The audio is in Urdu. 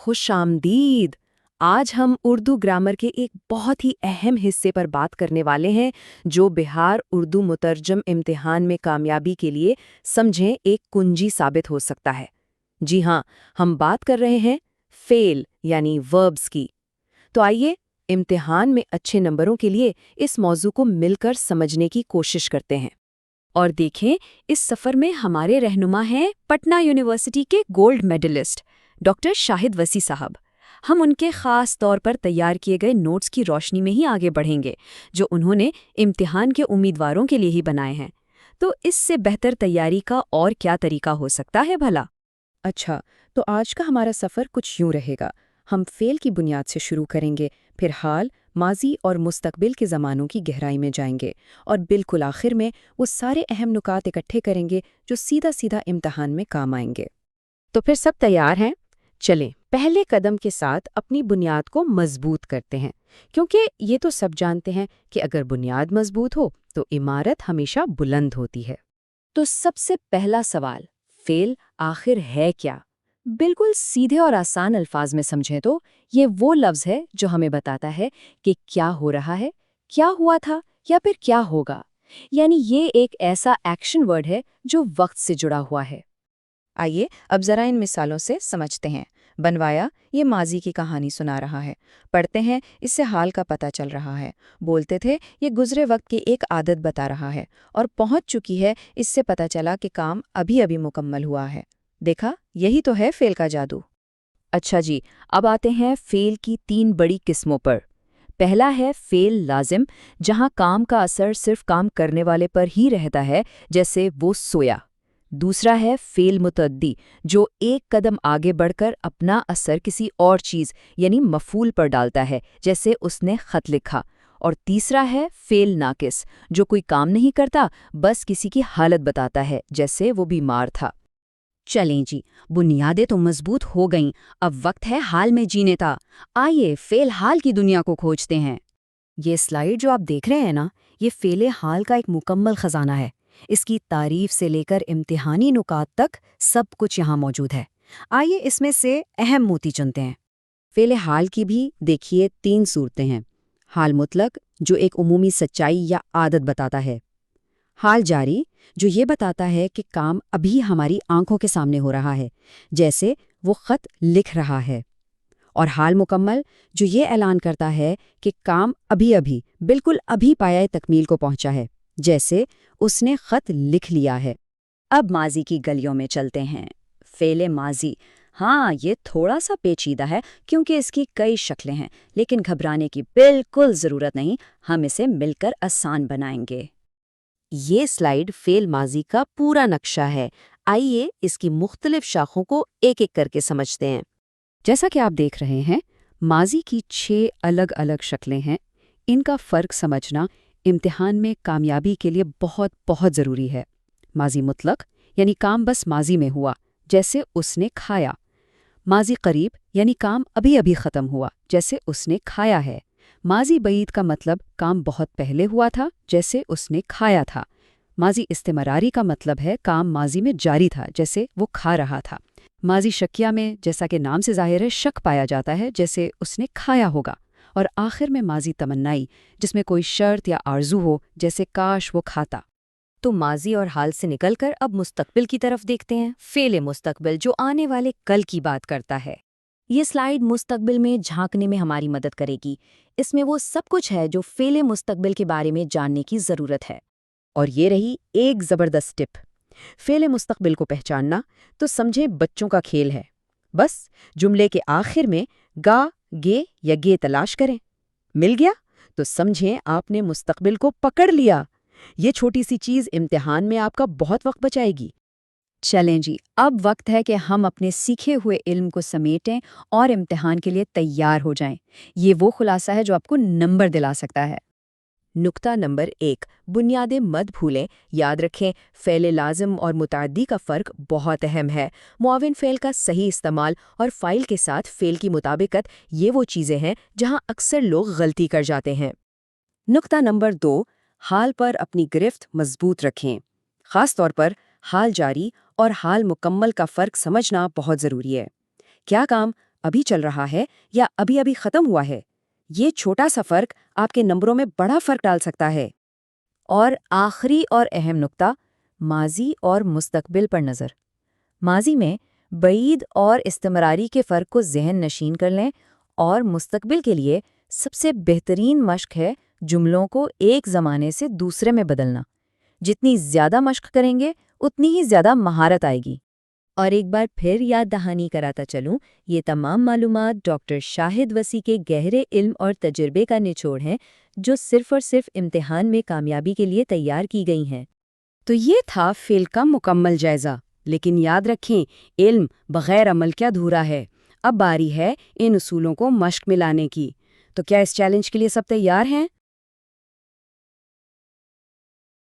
خوش آمدید۔ آج ہم اردو گرامر کے ایک بہت ہی اہم حصے پر بات کرنے والے ہیں جو بہار اردو مترجم امتحان میں کامیابی کے لیے سمجھیں ایک کنجی ثابت ہو سکتا ہے۔ جی ہاں، ہم بات کر رہے ہیں فعل یعنی وربز کی۔ تو آئیے امتحان میں اچھے نمبروں کے لیے اس موضوع کو مل کر سمجھنے کی کوشش کرتے ہیں۔ اور دیکھیں، اس سفر میں ہمارے رہنما ہیں پٹنہ یونیورسٹی کے گولڈ میڈلسٹ ڈاکٹر شاہد وسیع صاحب۔ ہم ان کے خاص طور پر تیار کیے گئے نوٹس کی روشنی میں ہی آگے بڑھیں گے جو انہوں نے امتحان کے امیدواروں کے لیے ہی بنائے ہیں۔ تو اس سے بہتر تیاری کا اور کیا طریقہ ہو سکتا ہے بھلا؟ اچھا، تو آج کا ہمارا سفر کچھ یوں رہے گا۔ ہم فعل کی بنیاد سے شروع کریں گے، پھر حال، ماضی اور مستقبل کے زمانوں کی گہرائی میں جائیں گے، اور بالکل آخر میں وہ سارے اہم نکات اکٹھے کریں گے جو سیدھا سیدھا امتحان میں کام آئیں گے۔ تو پھر سب تیار ہیں؟ چلیں پہلے قدم کے ساتھ اپنی بنیاد کو مضبوط کرتے ہیں، کیونکہ یہ تو سب جانتے ہیں کہ اگر بنیاد مضبوط ہو تو عمارت ہمیشہ بلند ہوتی ہے۔ تو سب سے پہلا سوال، فعل آخر ہے کیا؟ بالکل سیدھے اور آسان الفاظ میں سمجھیں تو یہ وہ لفظ ہے جو ہمیں بتاتا ہے کہ کیا ہو رہا ہے، کیا ہوا تھا یا پھر کیا ہوگا۔ یعنی یہ ایک ایسا ایکشن ورڈ ہے جو وقت سے جڑا ہوا ہے۔ آئیے اب ذرا ان مثالوں سے سمجھتے ہیں۔ بنوایا، یہ ماضی کی کہانی سنا رہا ہے۔ پڑھتے ہیں، اس سے حال کا پتہ چل رہا ہے۔ بولتے تھے، یہ گزرے وقت کی ایک عادت بتا رہا ہے، اور پہنچ چکی ہے، اس سے پتہ چلا کہ کام ابھی ابھی مکمل ہوا ہے۔ دیکھا، یہی تو ہے فعل کا جادو۔ اچھا جی، اب آتے ہیں فعل کی 3 بڑی قسموں پر۔ پہلا ہے فعل لازم، جہاں کام کا اثر صرف کام کرنے والے پر ہی رہتا ہے، جیسے وہ سویا۔ دوسرا ہے فعل متعدی، جو ایک قدم آگے بڑھ کر اپنا اثر کسی اور چیز یعنی مفعول پر ڈالتا ہے، جیسے اس نے خط لکھا۔ اور تیسرا ہے فعل ناقص، جو کوئی کام نہیں کرتا، بس کسی کی حالت بتاتا ہے، جیسے وہ بیمار تھا۔ چلیں جی، بنیادیں تو مضبوط ہو گئیں، اب وقت ہے حال میں جینے کا۔ آئیے فعل حال کی دنیا کو کھوجتے ہیں۔ یہ سلائیڈ جو آپ دیکھ رہے ہیں نا، یہ فعل حال کا ایک مکمل خزانہ ہے۔ اس کی تعریف سے لے کر امتحانی نکات تک سب کچھ یہاں موجود ہے۔ آئیے اس میں سے اہم موتی چنتے ہیں۔ فعل حال کی بھی دیکھیے 3 صورتیں ہیں۔ حال مطلق، جو ایک عمومی سچائی یا عادت بتاتا ہے۔ حال جاری، جو یہ بتاتا ہے کہ کام ابھی ہماری آنکھوں کے سامنے ہو رہا ہے، جیسے وہ خط لکھ رہا ہے۔ اور حال مکمل، جو یہ اعلان کرتا ہے کہ کام ابھی ابھی، بالکل ابھی پایۂ تکمیل کو پہنچا ہے، جیسے اس نے خط لکھ لیا ہے۔ اب ماضی کی گلیوں میں چلتے ہیں۔ فعل ماضی، ہاں یہ تھوڑا سا پیچیدہ ہے کیونکہ اس کی کئی شکلیں ہیں، لیکن گھبرانے کی بالکل ضرورت نہیں، ہم اسے مل کر آسان بنائیں گے۔ یہ سلائیڈ فعل ماضی کا پورا نقشہ ہے۔ آئیے اس کی مختلف شاخوں کو ایک ایک کر کے سمجھتے ہیں۔ جیسا کہ آپ دیکھ رہے ہیں، ماضی کی 6 الگ الگ شکلیں ہیں۔ ان کا فرق سمجھنا امتحان میں کامیابی کے لیے بہت بہت ضروری ہے۔ ماضی مطلق، یعنی کام بس ماضی میں ہوا، جیسے اس نے کھایا۔ ماضی قریب، یعنی کام ابھی ابھی ختم ہوا، جیسے اس نے کھایا ہے۔ ماضی بعید کا مطلب کام بہت پہلے ہوا تھا، جیسے اس نے کھایا تھا۔ ماضی استمراری کا مطلب ہے کام ماضی میں جاری تھا، جیسے وہ کھا رہا تھا۔ ماضی شکیہ میں، جیسا کہ نام سے ظاہر ہے، شک پایا جاتا ہے، جیسے اس نے کھایا ہوگا۔ اور آخر میں ماضی تمنائی، جس میں کوئی شرط یا آرزو ہو، جیسے کاش وہ کھاتا۔ تو ماضی اور حال سے نکل کر اب مستقبل کی طرف دیکھتے ہیں۔ فعل مستقبل، جو آنے والے کل کی بات کرتا ہے۔ یہ سلائیڈ مستقبل میں جھانکنے میں ہماری مدد کرے گی۔ اس میں وہ سب کچھ ہے جو فعل مستقبل کے بارے میں جاننے کی ضرورت ہے۔ اور یہ رہی ایک زبردست ٹپ۔ فعل مستقبل کو پہچاننا تو سمجھیں بچوں کا کھیل ہے۔ بس جملے کے آخر میں گا، گے یا گے تلاش کریں۔ مل گیا تو سمجھیں آپ نے مستقبل کو پکڑ لیا۔ یہ چھوٹی سی چیز امتحان میں آپ کا بہت وقت بچائے گی۔ چلیں جی، اب وقت ہے کہ ہم اپنے سیکھے ہوئے علم کو سمیٹیں اور امتحان کے لیے تیار ہو جائیں۔ یہ وہ خلاصہ ہے جو آپ کو نمبر دلا سکتا ہے۔ نکتہ نمبر 1، بنیادیں مت بھولیں۔ یاد رکھیں، فعل لازم اور متعدی کا فرق بہت اہم ہے۔ معاون فعل کا صحیح استعمال اور فاعل کے ساتھ فعل کی مطابقت، یہ وہ چیزیں ہیں جہاں اکثر لوگ غلطی کر جاتے ہیں۔ نکتہ نمبر 2، حال پر اپنی گرفت مضبوط رکھیں۔ خاص طور پر حال جاری اور حال مکمل کا فرق سمجھنا بہت ضروری ہے۔ کیا کام ابھی چل رہا ہے یا ابھی ابھی ختم ہوا ہے۔ یہ چھوٹا سا فرق آپ کے نمبروں میں بڑا فرق ڈال سکتا ہے۔ اور آخری اور اہم نقطہ، ماضی اور مستقبل پر نظر۔ ماضی میں بعید اور استمراری کے فرق کو ذہن نشین کر لیں، اور مستقبل کے لیے سب سے بہترین مشق ہے جملوں کو ایک زمانے سے دوسرے میں بدلنا۔ جتنی زیادہ مشق کریں گے اتنی ہی زیادہ مہارت آئے گی۔ اور ایک بار پھر یاد دہانی کراتا چلوں، یہ تمام معلومات ڈاکٹر شاہد وسیع کے گہرے علم اور تجربے کا نچوڑ ہیں، جو صرف اور صرف امتحان میں کامیابی کے لیے تیار کی گئی ہیں۔ تو یہ تھا فیل کا مکمل جائزہ، لیکن یاد رکھیں علم بغیر عمل کے ادھورا ہے۔ اب باری ہے ان اصولوں کو مشق میں لانے کی۔ تو کیا اس چیلنج کے لیے سب تیار ہیں؟